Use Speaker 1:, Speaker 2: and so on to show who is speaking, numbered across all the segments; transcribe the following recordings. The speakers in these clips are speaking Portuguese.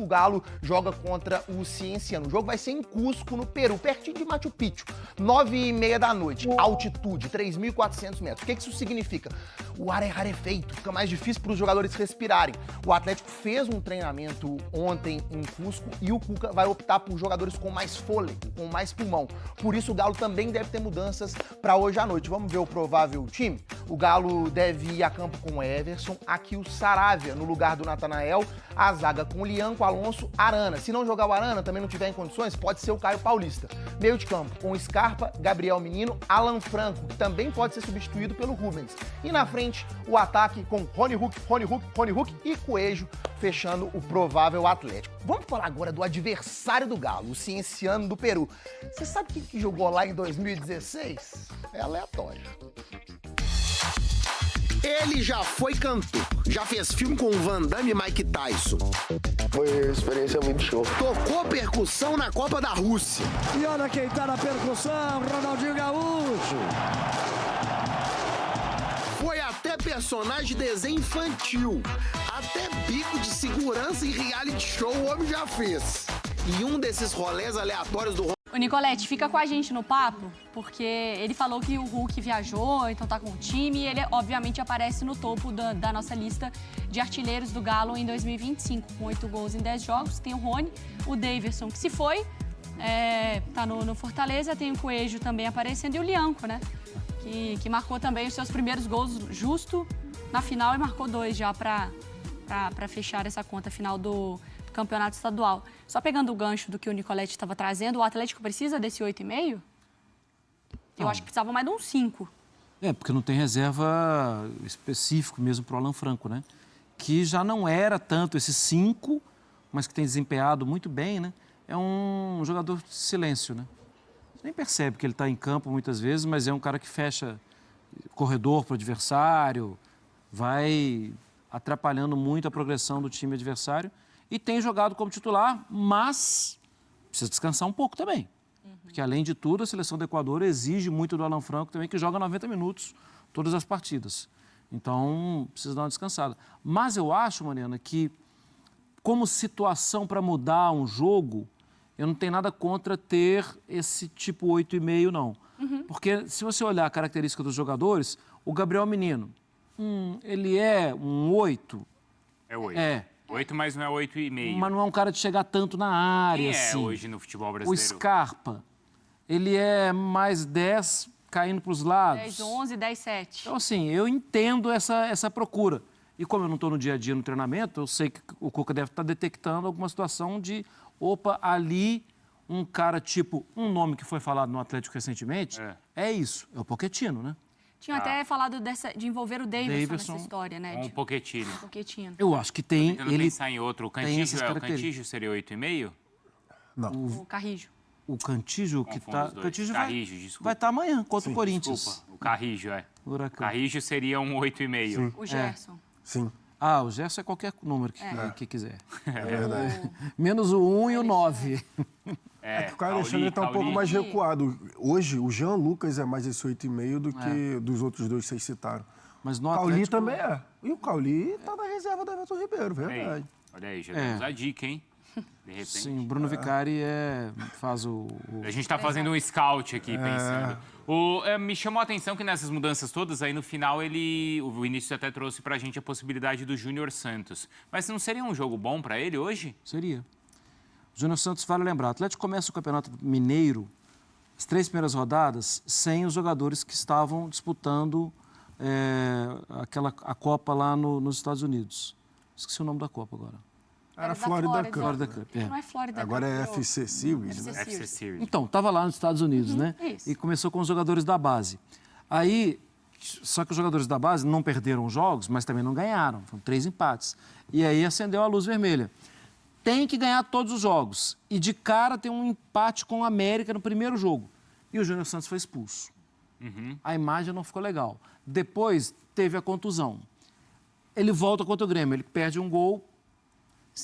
Speaker 1: O Galo joga contra o Cienciano. O jogo vai ser em Cusco, no Peru, pertinho de Machu Picchu. 9h30 da noite, altitude, 3.400 metros. O que isso significa? O ar é rarefeito, fica mais difícil para os jogadores respirarem. O Atlético fez um treinamento ontem em Cusco e o Cuca vai optar por jogadores com mais fôlego, com mais pulmão. Por isso o Galo também deve ter mudanças para hoje à noite. Vamos ver o provável time? O Galo deve ir a campo com o Everson, aqui o Saravia no lugar do Natanael, a zaga com o Lianco, Alonso, Arana. Se não jogar o Arana, também não tiver em condições, pode ser o Caio Paulista. Meio de campo com Scarpa, Gabriel Menino, Alan Franco, que também pode ser substituído pelo Rubens. E na frente, o ataque com Rony Huck e Coelho, fechando o provável Atlético. Vamos falar agora do adversário do Galo, o Cienciano do Peru. Você sabe quem que jogou lá em 2016? É aleatório.
Speaker 2: Ele já foi cantor, já fez filme com Van Damme e Mike Tyson.
Speaker 3: Foi uma experiência muito show.
Speaker 2: Tocou percussão na Copa da Rússia.
Speaker 4: E olha quem tá na percussão, Ronaldinho Gaúcho.
Speaker 2: Foi até personagem de desenho infantil. Até bico de segurança em reality show o homem já fez. E um desses rolés aleatórios do...
Speaker 5: O Nicolete, fica com a gente no papo, porque ele falou que o Hulk viajou, então tá com o time, e ele obviamente aparece no topo da nossa lista de artilheiros do Galo em 2025, com 8 gols em 10 jogos. Tem o Rony, o Daverson, que se foi, tá no Fortaleza, tem o Coelho também aparecendo, e o Lianco, né? Que marcou também os seus primeiros gols justo na final e marcou 2 já pra fechar essa conta final do campeonato estadual. Só pegando o gancho do que o Nicolete estava trazendo, o Atlético precisa desse 8,5? Eu acho que precisava mais de uns 5.
Speaker 6: Porque não tem reserva específico mesmo para o Alan Franco, né? Que já não era tanto esse 5, mas que tem desempenhado muito bem, né? É um jogador de silêncio, né? Você nem percebe que ele está em campo muitas vezes, mas é um cara que fecha corredor para o adversário, vai atrapalhando muito a progressão do time adversário. E tem jogado como titular, mas precisa descansar um pouco também. Porque, além de tudo, a seleção do Equador exige muito do Alan Franco também, que joga 90 minutos todas as partidas. Então, precisa dar uma descansada. Mas eu acho, Mariana, que como situação para mudar um jogo, eu não tenho nada contra ter esse tipo 8,5, não. Porque, se você olhar a característica dos jogadores, o Gabriel Menino, ele é um 8.
Speaker 7: É 8. 8, mas não é 8,5.
Speaker 6: Mas não é um cara de chegar tanto na área,
Speaker 7: Quem é
Speaker 6: assim.
Speaker 7: hoje no futebol brasileiro?
Speaker 6: O Scarpa, ele é mais 10 caindo para os lados.
Speaker 5: 10, 11, 10, 7.
Speaker 6: Então, assim, eu entendo essa procura. E como eu não estou no dia a dia no treinamento, eu sei que o Cuca deve estar detectando alguma situação de, ali, um cara tipo, um nome que foi falado no Atlético recentemente, é isso, é o Pochettino, né?
Speaker 5: Tinha até falado de envolver o Daverson nessa história, né?
Speaker 7: Um Pochettino.
Speaker 6: Eu acho que tem.
Speaker 7: Tentando pensar em outro. O Cantígio,
Speaker 6: o
Speaker 7: Cantígio seria 8,5?
Speaker 6: Não.
Speaker 5: O Carrijo.
Speaker 6: O Cantígio que está...
Speaker 7: Cantígio
Speaker 6: vai estar amanhã contra o Corinthians.
Speaker 7: Desculpa, o Carrijo,
Speaker 6: O
Speaker 7: Carrijo seria um 8,5.
Speaker 5: O Gerson.
Speaker 3: Sim.
Speaker 6: O Gerson é qualquer número que quiser.
Speaker 3: É verdade.
Speaker 6: Menos o 1 e o 9.
Speaker 3: Que o Caio Alexandre está um pouco mais recuado. Hoje, o Jean Lucas é mais esse 8,5 do que dos outros dois que vocês citaram.
Speaker 6: Mas no
Speaker 3: O Cauli
Speaker 6: Atlético...
Speaker 3: também é. E o Cauli está na reserva do Everton Ribeiro, verdade.
Speaker 7: Olha aí, já temos a dica, hein? De repente.
Speaker 6: Sim, o Bruno Vicari faz o...
Speaker 7: A gente está fazendo um scout aqui, pensando. Me chamou a atenção que nessas mudanças todas, aí no final o Vinícius até trouxe pra gente a possibilidade do Júnior Santos. Mas não seria um jogo bom para ele hoje?
Speaker 6: Seria. O Júnior Santos, vale lembrar, o Atlético começa o Campeonato Mineiro, as 3 primeiras rodadas, sem os jogadores que estavam disputando a Copa lá nos Estados Unidos. Esqueci o nome da Copa agora.
Speaker 3: Era Florida Cup.
Speaker 6: Florida Cup,
Speaker 5: Não é Florida
Speaker 3: Agora
Speaker 5: Cup,
Speaker 3: é FC Series, né?
Speaker 7: FC Series.
Speaker 6: Então, estava lá nos Estados Unidos, né?
Speaker 5: Isso.
Speaker 6: E começou com os jogadores da base. Aí, só que os jogadores da base não perderam jogos, mas também não ganharam. Foram 3 empates. E aí acendeu a luz vermelha. Tem que ganhar todos os jogos. E de cara tem um empate com o América no primeiro jogo. E o Júnior Santos foi expulso. A imagem não ficou legal. Depois teve a contusão. Ele volta contra o Grêmio, ele perde um gol.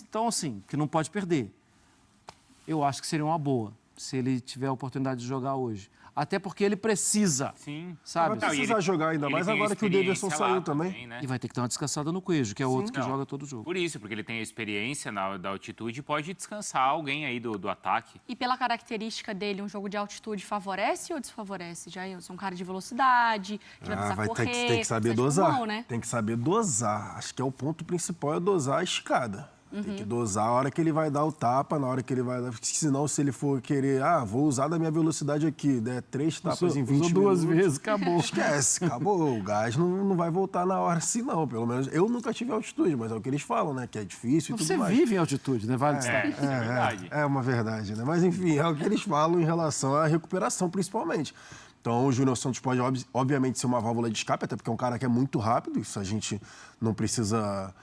Speaker 6: Então, assim, que não pode perder. Eu acho que seria uma boa, se ele tiver a oportunidade de jogar hoje. Até porque ele precisa,
Speaker 7: Sim.
Speaker 6: sabe?
Speaker 3: Vai precisar jogar ainda mais agora que o Davidson saiu também.
Speaker 7: Né?
Speaker 6: E vai ter que dar uma descansada no Coelho, que é outro que joga todo jogo.
Speaker 7: Por isso, porque ele tem a experiência da altitude e pode descansar alguém aí do ataque.
Speaker 5: E pela característica dele, um jogo de altitude favorece ou desfavorece? Jailson, um cara de velocidade, que vai precisar correr.
Speaker 3: Tem que saber dosar.
Speaker 5: Pulmão, né?
Speaker 3: Tem que saber dosar. Acho que é o ponto principal, é dosar a escada. Tem que dosar a hora que ele vai dar o tapa, na hora que ele vai dar... Senão, se ele for querer, vou usar da minha velocidade aqui, der 3 tapas em 20 minutos...
Speaker 6: duas vezes, acabou.
Speaker 3: Esquece, acabou. O gás não vai voltar na hora assim, não. Pelo menos eu nunca tive altitude, mas é o que eles falam, né? Que é difícil e tudo
Speaker 6: Você
Speaker 3: mais.
Speaker 6: vive em altitude, né? Vale destacar.
Speaker 7: Isso é verdade.
Speaker 3: É uma verdade, né? Mas, enfim, é o que eles falam em relação à recuperação, principalmente. Então, o Júnior Santos pode, obviamente, ser uma válvula de escape, até porque é um cara que é muito rápido, isso a gente não precisa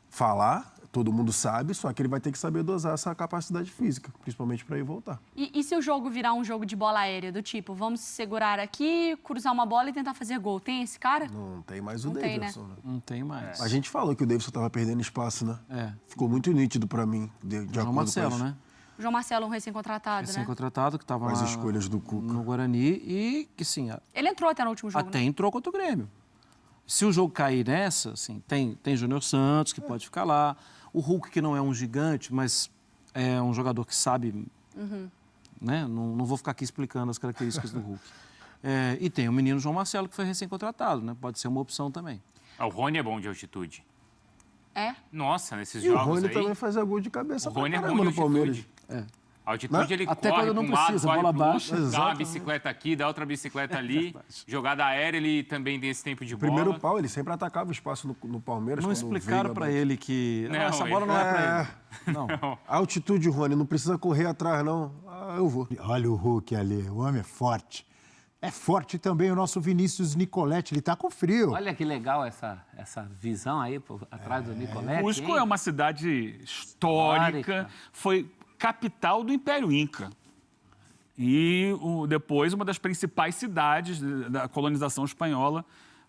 Speaker 3: falar, todo mundo sabe, só que ele vai ter que saber dosar essa capacidade física, principalmente para ir voltar.
Speaker 5: E se o jogo virar um jogo de bola aérea, do tipo, vamos segurar aqui, cruzar uma bola e tentar fazer gol? Tem esse cara?
Speaker 3: Não tem mais o
Speaker 5: Não tem,
Speaker 3: Davidson, né?
Speaker 6: Não tem mais.
Speaker 3: A gente falou que o Davidson estava perdendo espaço, né?
Speaker 6: É.
Speaker 3: Ficou muito nítido para mim, de
Speaker 6: João
Speaker 3: acordo
Speaker 6: Marcelo,
Speaker 3: com as,
Speaker 6: né?
Speaker 5: O João Marcelo, um recém-contratado, né?
Speaker 6: Recém-contratado, que estava
Speaker 3: com as
Speaker 6: lá
Speaker 3: escolhas do Cuca.
Speaker 6: no Guarani e que, sim,
Speaker 5: Ele entrou até no último jogo,
Speaker 6: até
Speaker 5: né?
Speaker 6: entrou contra o Grêmio. Se o jogo cair nessa, assim, tem Júnior Santos, que pode ficar lá. O Hulk, que não é um gigante, mas é um jogador que sabe... Né? Não vou ficar aqui explicando as características do Hulk. E tem o menino João Marcelo, que foi recém-contratado, né? Pode ser uma opção também.
Speaker 7: O Rony é bom de altitude.
Speaker 5: É?
Speaker 7: Nossa, nesses
Speaker 3: E o
Speaker 7: jogos
Speaker 3: Rony
Speaker 7: aí...
Speaker 3: também fazia gol de cabeça
Speaker 7: O Rony é
Speaker 3: pra
Speaker 7: bom
Speaker 3: caramba
Speaker 7: de
Speaker 3: no Palmeiras.
Speaker 7: altitude. A altitude ele
Speaker 6: Até
Speaker 7: corre
Speaker 6: quando não
Speaker 7: para um lado,
Speaker 6: precisa,
Speaker 7: corre
Speaker 6: bola
Speaker 7: pro outro,
Speaker 6: baixa.
Speaker 7: dá uma
Speaker 3: Exatamente.
Speaker 7: bicicleta aqui, dá outra bicicleta ali. Jogada aérea, ele também tem esse tempo de bola.
Speaker 3: Primeiro pau, ele sempre atacava o espaço no Palmeiras.
Speaker 6: Não
Speaker 3: quando o
Speaker 6: explicaram
Speaker 3: Veiga
Speaker 6: para
Speaker 3: bateu.
Speaker 6: ele que
Speaker 7: Não,
Speaker 6: essa bola não é para ele. Não.
Speaker 3: A altitude, Rony, não precisa correr atrás, não. Eu vou.
Speaker 8: Olha o Hulk ali, o homem é forte. É forte também o nosso Vinícius Nicoletti, ele tá com frio.
Speaker 9: Olha que legal essa visão aí atrás do Nicoletti.
Speaker 10: Cusco
Speaker 9: hein?
Speaker 10: é uma cidade histórica, foi capital do Império Inca. E depois uma das principais cidades da colonização espanhola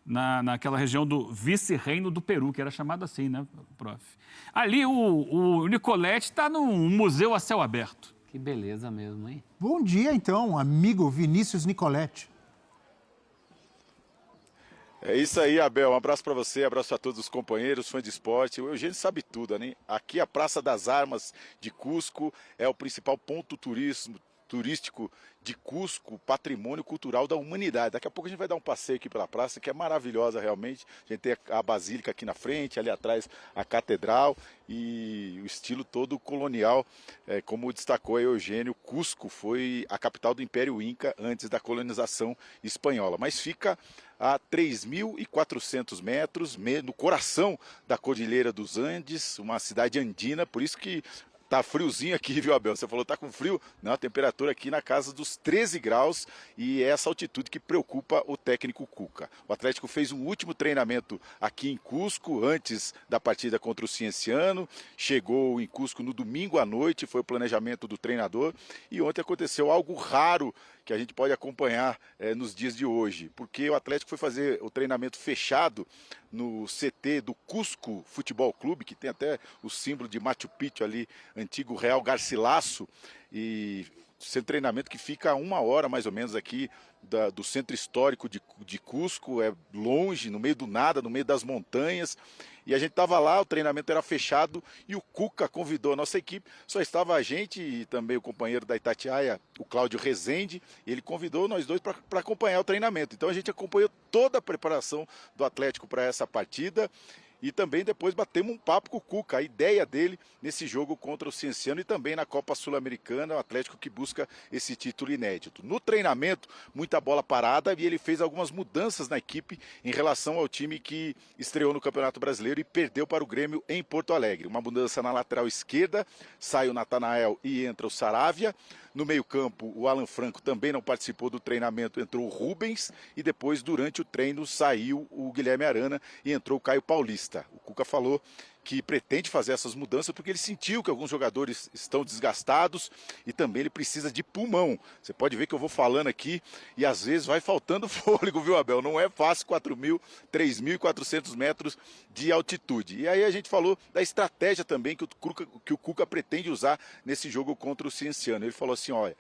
Speaker 10: naquela região do vice-reino do Peru, que era chamado assim, né, prof? Ali o Nicoletti está num museu a céu aberto.
Speaker 9: Que beleza mesmo, hein?
Speaker 8: Bom dia, então, amigo Vinícius Nicoletti.
Speaker 11: É isso aí, Abel. Um abraço para você, abraço a todos os companheiros, fãs de esporte. O Eugênio sabe tudo, né? Aqui a Praça das Armas de Cusco é o principal ponto turístico de Cusco, patrimônio cultural da humanidade. Daqui a pouco a gente vai dar um passeio aqui pela praça, que é maravilhosa realmente. A gente tem a Basílica aqui na frente, ali atrás a Catedral e o estilo todo colonial, como destacou a Eugênio. Cusco foi a capital do Império Inca antes da colonização espanhola, mas fica a 3.400 metros, no coração da Cordilheira dos Andes, uma cidade andina, por isso que tá friozinho aqui, viu, Abel? Você falou tá com frio? Não, a temperatura aqui na casa dos 13 graus e é essa altitude que preocupa o técnico Cuca. O Atlético fez um último treinamento aqui em Cusco, antes da partida contra o Cienciano. Chegou em Cusco no domingo à noite, foi o planejamento do treinador. E ontem aconteceu algo raro que a gente pode acompanhar nos dias de hoje, porque o Atlético foi fazer o treinamento fechado no CT do Cusco Futebol Clube, que tem até o símbolo de Machu Picchu ali, antigo Real Garcilaso, e esse treinamento que fica a 1 hora mais ou menos aqui do centro histórico de Cusco, é longe, no meio do nada, no meio das montanhas. E a gente estava lá, o treinamento era fechado e o Cuca convidou a nossa equipe. Só estava a gente e também o companheiro da Itatiaia, o Cláudio Rezende. E ele convidou nós dois para acompanhar o treinamento. Então a gente acompanhou toda a preparação do Atlético para essa partida. E também depois batemos um papo com o Cuca, a ideia dele nesse jogo contra o Cienciano e também na Copa Sul-Americana, o Atlético que busca esse título inédito. No treinamento, muita bola parada e ele fez algumas mudanças na equipe em relação ao time que estreou no Campeonato Brasileiro e perdeu para o Grêmio em Porto Alegre. Uma mudança na lateral esquerda, sai o Natanael e entra o Saravia. No meio-campo, o Alan Franco também não participou do treinamento, entrou o Rubens e depois, durante o treino, saiu o Guilherme Arana e entrou o Caio Paulista. O Cuca falou que pretende fazer essas mudanças porque ele sentiu que alguns jogadores estão desgastados e também ele precisa de pulmão. Você pode ver que eu vou falando aqui e às vezes vai faltando fôlego, viu, Abel? Não é fácil 3.400 metros de altitude. E aí a gente falou da estratégia também que o Cuca pretende usar nesse jogo contra o Cienciano. Ele falou assim, olha,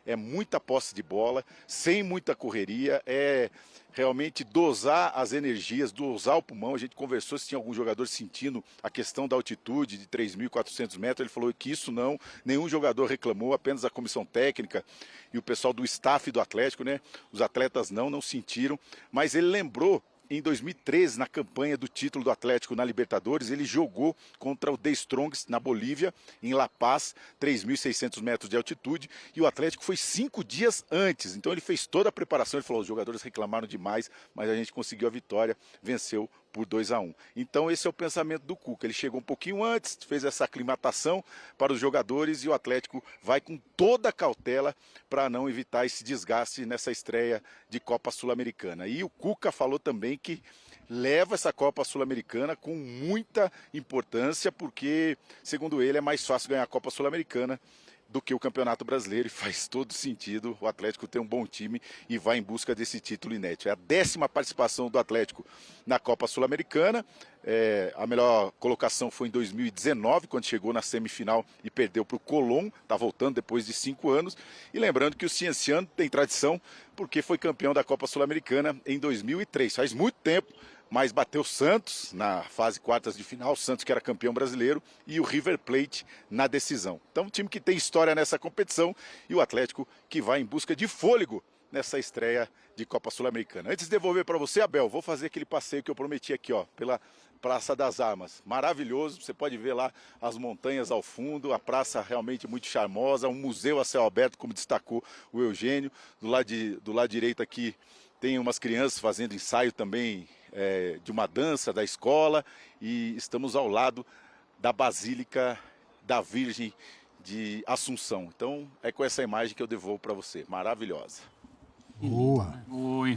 Speaker 11: é muita posse de bola, sem muita correria, é realmente dosar as energias, dosar o pulmão. A gente conversou se tinha algum jogador sentindo a questão da altitude de 3.400 metros, ele falou que isso não, nenhum jogador reclamou, apenas a comissão técnica e o pessoal do staff do Atlético, né? Os atletas não sentiram, mas ele lembrou em 2013, na campanha do título do Atlético na Libertadores, ele jogou contra o The Strongs na Bolívia, em La Paz, 3.600 metros de altitude, e o Atlético foi 5 dias antes. Então ele fez toda a preparação, ele falou, os jogadores reclamaram demais, mas a gente conseguiu a vitória, venceu por 2-1. Então esse é o pensamento do Cuca. Ele chegou um pouquinho antes, fez essa aclimatação para os jogadores e o Atlético vai com toda a cautela para não evitar esse desgaste nessa estreia de Copa Sul-Americana. E o Cuca falou também que leva essa Copa Sul-Americana com muita importância, porque, segundo ele, é mais fácil ganhar a Copa Sul-Americana do que o Campeonato Brasileiro, e faz todo sentido o Atlético ter um bom time e vai em busca desse título inédito. É a 10ª participação do Atlético na Copa Sul-Americana. A melhor colocação foi em 2019, quando chegou na semifinal e perdeu para o Colón, está voltando depois de 5 anos. E lembrando que o Cienciano tem tradição, porque foi campeão da Copa Sul-Americana em 2003, faz muito tempo, mas bateu o Santos na fase quartas de final, o Santos que era campeão brasileiro, e o River Plate na decisão. Então, um time que tem história nessa competição e o Atlético que vai em busca de fôlego nessa estreia de Copa Sul-Americana. Antes de devolver para você, Abel, vou fazer aquele passeio que eu prometi aqui, ó, pela Praça das Armas. Maravilhoso, você pode ver lá as montanhas ao fundo, a praça realmente muito charmosa, um museu a céu aberto, como destacou o Eugênio. Do lado direito aqui tem umas crianças fazendo ensaio também de uma dança da escola, e estamos ao lado da Basílica da Virgem de Assunção. Então é com essa imagem que eu devolvo para você, maravilhosa.
Speaker 8: Boa.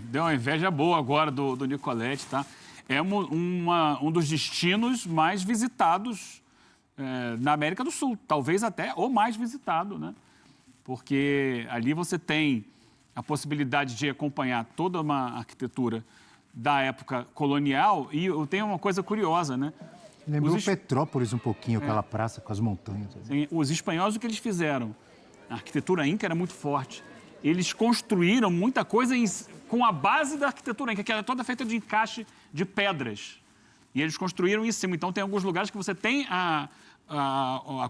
Speaker 10: Deu uma inveja boa agora do Nicoletti, tá? É um dos destinos mais visitados na América do Sul, talvez até o mais visitado, né? Porque ali você tem a possibilidade de acompanhar toda uma arquitetura da época colonial, e eu tenho uma coisa curiosa, né?
Speaker 8: Lembrou Petrópolis um pouquinho, aquela praça com as montanhas.
Speaker 10: Sim, os espanhóis, o que eles fizeram? A arquitetura inca era muito forte. Eles construíram muita coisa com a base da arquitetura inca, que era toda feita de encaixe de pedras. E eles construíram em cima. Então, tem alguns lugares que você tem a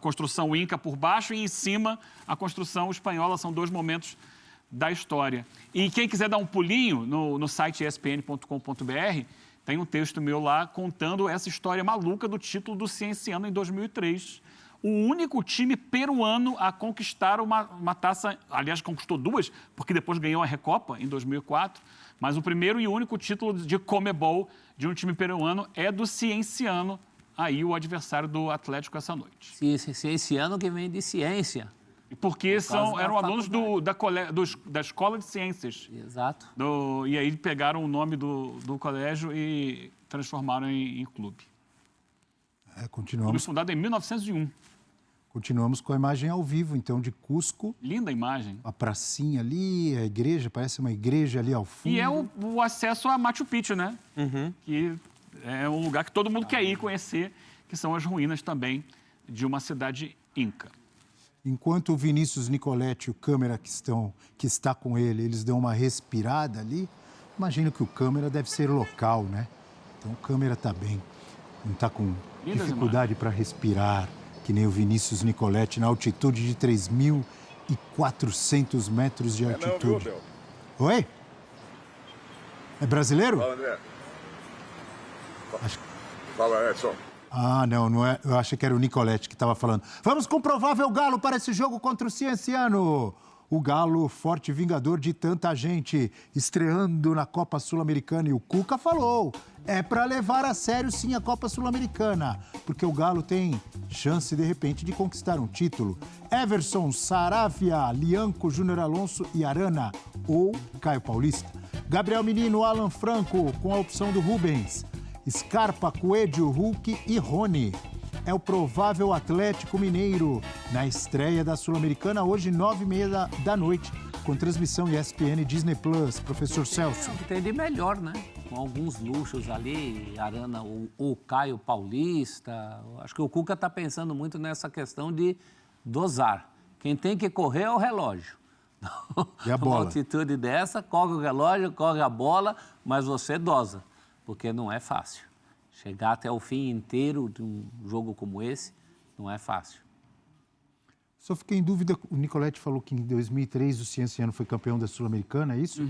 Speaker 10: construção inca por baixo e em cima a construção espanhola. São 2 momentos da história. E quem quiser dar um pulinho no site espn.com.br, tem um texto meu lá contando essa história maluca do título do Cienciano em 2003. O único time peruano a conquistar uma taça, aliás, conquistou 2, porque depois ganhou a Recopa em 2004, mas o primeiro e único título de Comebol de um time peruano é do Cienciano, aí o adversário do Atlético essa noite.
Speaker 9: Cienciano que vem de ciência.
Speaker 10: Porque eram alunos da Escola de Ciências.
Speaker 9: Exato.
Speaker 10: E aí pegaram o nome do colégio e transformaram em clube.
Speaker 8: Continuamos.
Speaker 10: Clube fundado em 1901.
Speaker 8: Continuamos com a imagem ao vivo, então, de Cusco.
Speaker 10: Linda imagem.
Speaker 8: A pracinha ali, a igreja, parece uma igreja ali ao fundo.
Speaker 10: E é o acesso a Machu Picchu, né?
Speaker 1: Uhum.
Speaker 10: Que é um lugar que todo mundo quer ir conhecer, que são as ruínas também de uma cidade inca.
Speaker 8: Enquanto o Vinícius Nicoletti e o câmera que está com ele, eles dão uma respirada ali, imagino que o câmera deve ser local, né? Então o câmera está bem, não está com dificuldade para respirar, que nem o Vinícius Nicoletti, na altitude de 3.400 metros de altitude.
Speaker 11: Não, viu,
Speaker 8: Oi? É brasileiro?
Speaker 11: Fala, André.
Speaker 8: Acho...
Speaker 11: Fala, Edson.
Speaker 8: Ah, não é. Eu achei que era o Nicoletti que estava falando. Vamos com o provável Galo para esse jogo contra o Cienciano. O Galo, forte vingador de tanta gente, estreando na Copa Sul-Americana. E o Cuca falou, é para levar a sério sim a Copa Sul-Americana, porque o Galo tem chance, de repente, de conquistar um título. Everson, Saravia, Lianco, Júnior Alonso e Arana, ou Caio Paulista. Gabriel Menino, Alan Franco, com a opção do Rubens. Scarpa, Coelho, Hulk e Rony. É o provável Atlético Mineiro na estreia da Sul-Americana, hoje, 9h30 da noite, com transmissão ESPN e Disney Plus. Professor Celso.
Speaker 9: É o que tem de melhor, né? Com alguns luxos ali, Arana ou Caio Paulista. Acho que o Cuca está pensando muito nessa questão de dosar. Quem tem que correr é o relógio.
Speaker 8: E a bola?
Speaker 9: Uma altitude dessa, corre o relógio, corre a bola, mas você dosa, porque não é fácil. Chegar até o fim inteiro de um jogo como esse não é fácil.
Speaker 8: Só fiquei em dúvida, o Nicoletti falou que em 2003 o Cienciano foi campeão da Sul-Americana, é isso?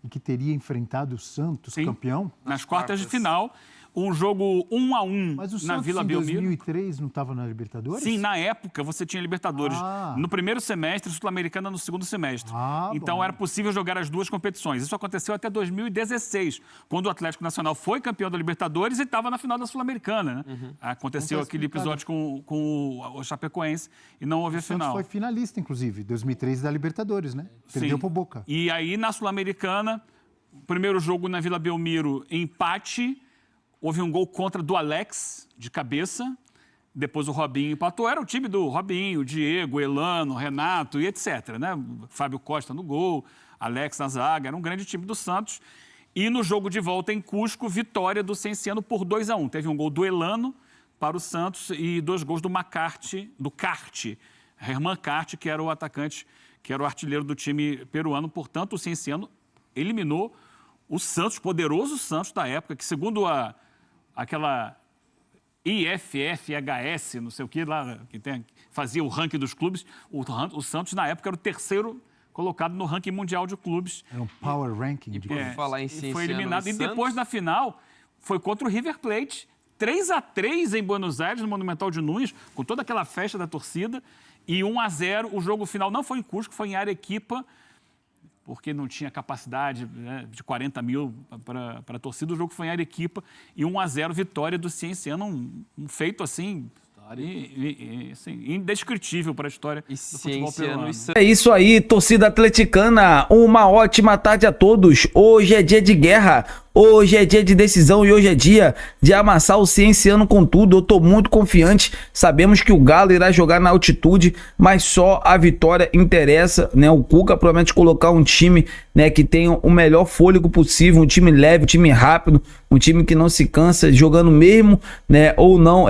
Speaker 8: E que teria enfrentado o Santos, campeão?
Speaker 10: Nas quartas de final, um jogo 1-1
Speaker 8: Mas o
Speaker 10: na
Speaker 8: Santos
Speaker 10: Vila
Speaker 8: em
Speaker 10: Belmiro.
Speaker 8: 2003 não estava na Libertadores?
Speaker 10: Sim, na época você tinha Libertadores no primeiro semestre e Sul-Americana no segundo semestre. Então era possível jogar as duas competições. Isso aconteceu até 2016, quando o Atlético Nacional foi campeão da Libertadores e estava na final da Sul-Americana. Né? Aconteceu aquele episódio com o Chapecoense e não houve a final.
Speaker 8: O Santos foi finalista, inclusive, 2003 da Libertadores, né? Perdeu pro Boca.
Speaker 10: E aí, na Sul-Americana, primeiro jogo na Vila Belmiro, empate. Houve um gol contra do Alex, de cabeça. Depois o Robinho empatou. Era o time do Robinho, Diego, Elano, Renato e etc. Né? Fábio Costa no gol, Alex na zaga. Era um grande time do Santos. E no jogo de volta em Cusco, vitória do Cienciano por 2-1. Teve um gol do Elano para o Santos e 2 gols do Macarte, do Carte, Herman Carte, que era o atacante, que era o artilheiro do time peruano. Portanto, o Cienciano eliminou o Santos, poderoso Santos da época, que segundo aquela IFFHS, não sei o que lá, que fazia o ranking dos clubes, o Santos na época era o terceiro colocado no ranking mundial de clubes.
Speaker 8: Era um power ranking.
Speaker 9: Falar em
Speaker 10: e foi eliminado. E depois, na final, foi contra o River Plate, 3-3 em Buenos Aires, no Monumental de Núñez, com toda aquela festa da torcida, e 1-0. O jogo final não foi em Cusco, foi em Arequipa, porque não tinha capacidade, né, de 40 mil para a torcida. O jogo foi em Arequipa e 1-0, vitória do Cienciano, um feito assim, assim, indescritível para a história do futebol peruano.
Speaker 12: É isso aí, torcida atleticana, uma ótima tarde a todos. Hoje é dia de guerra, hoje é dia de decisão e hoje é dia de amassar o Cienciano com tudo. Eu tô muito confiante, sabemos que o Galo irá jogar na altitude, mas só a vitória interessa, né? O Cuca promete colocar um time, né, que tenha o melhor fôlego possível, um time leve, um time rápido, um time que não se cansa, jogando mesmo, né, ou não,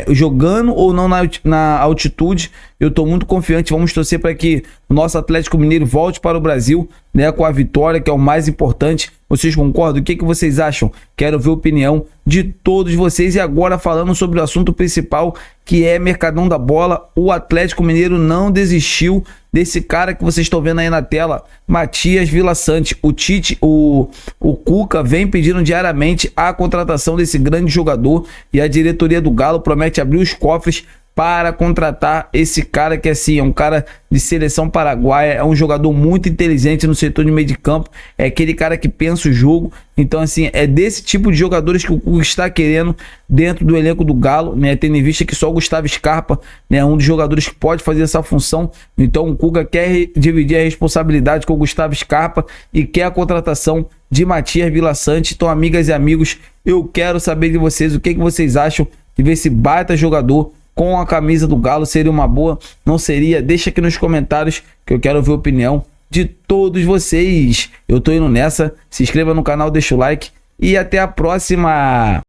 Speaker 12: jogando ou não na altitude. Eu tô muito confiante, vamos torcer para que o nosso Atlético Mineiro volte para o Brasil, né, com a vitória, que é o mais importante. Vocês concordam? O que vocês acham? Quero ver a opinião de todos vocês. E agora falando sobre o assunto principal, que é Mercadão da Bola. O Atlético Mineiro não desistiu desse cara que vocês estão vendo aí na tela, Matias Villasanti. O Tite, o Cuca vem pedindo diariamente a contratação desse grande jogador e a diretoria do Galo promete abrir os cofres para contratar esse cara que, assim, é um cara de seleção paraguaia, é um jogador muito inteligente no setor de meio de campo, é aquele cara que pensa o jogo. Então, assim, é desse tipo de jogadores que o Cuca está querendo dentro do elenco do Galo, né? Tendo em vista que só o Gustavo Scarpa, né, é um dos jogadores que pode fazer essa função. Então, o Cuca quer dividir a responsabilidade com o Gustavo Scarpa e quer a contratação de Matias Villasanti. Então, amigas e amigos, eu quero saber de vocês o que vocês acham de ver esse baita jogador com a camisa do Galo. Seria uma boa? Não seria? Deixa aqui nos comentários que eu quero ver a opinião de todos vocês. Eu tô indo nessa. Se inscreva no canal, deixa o like e até a próxima.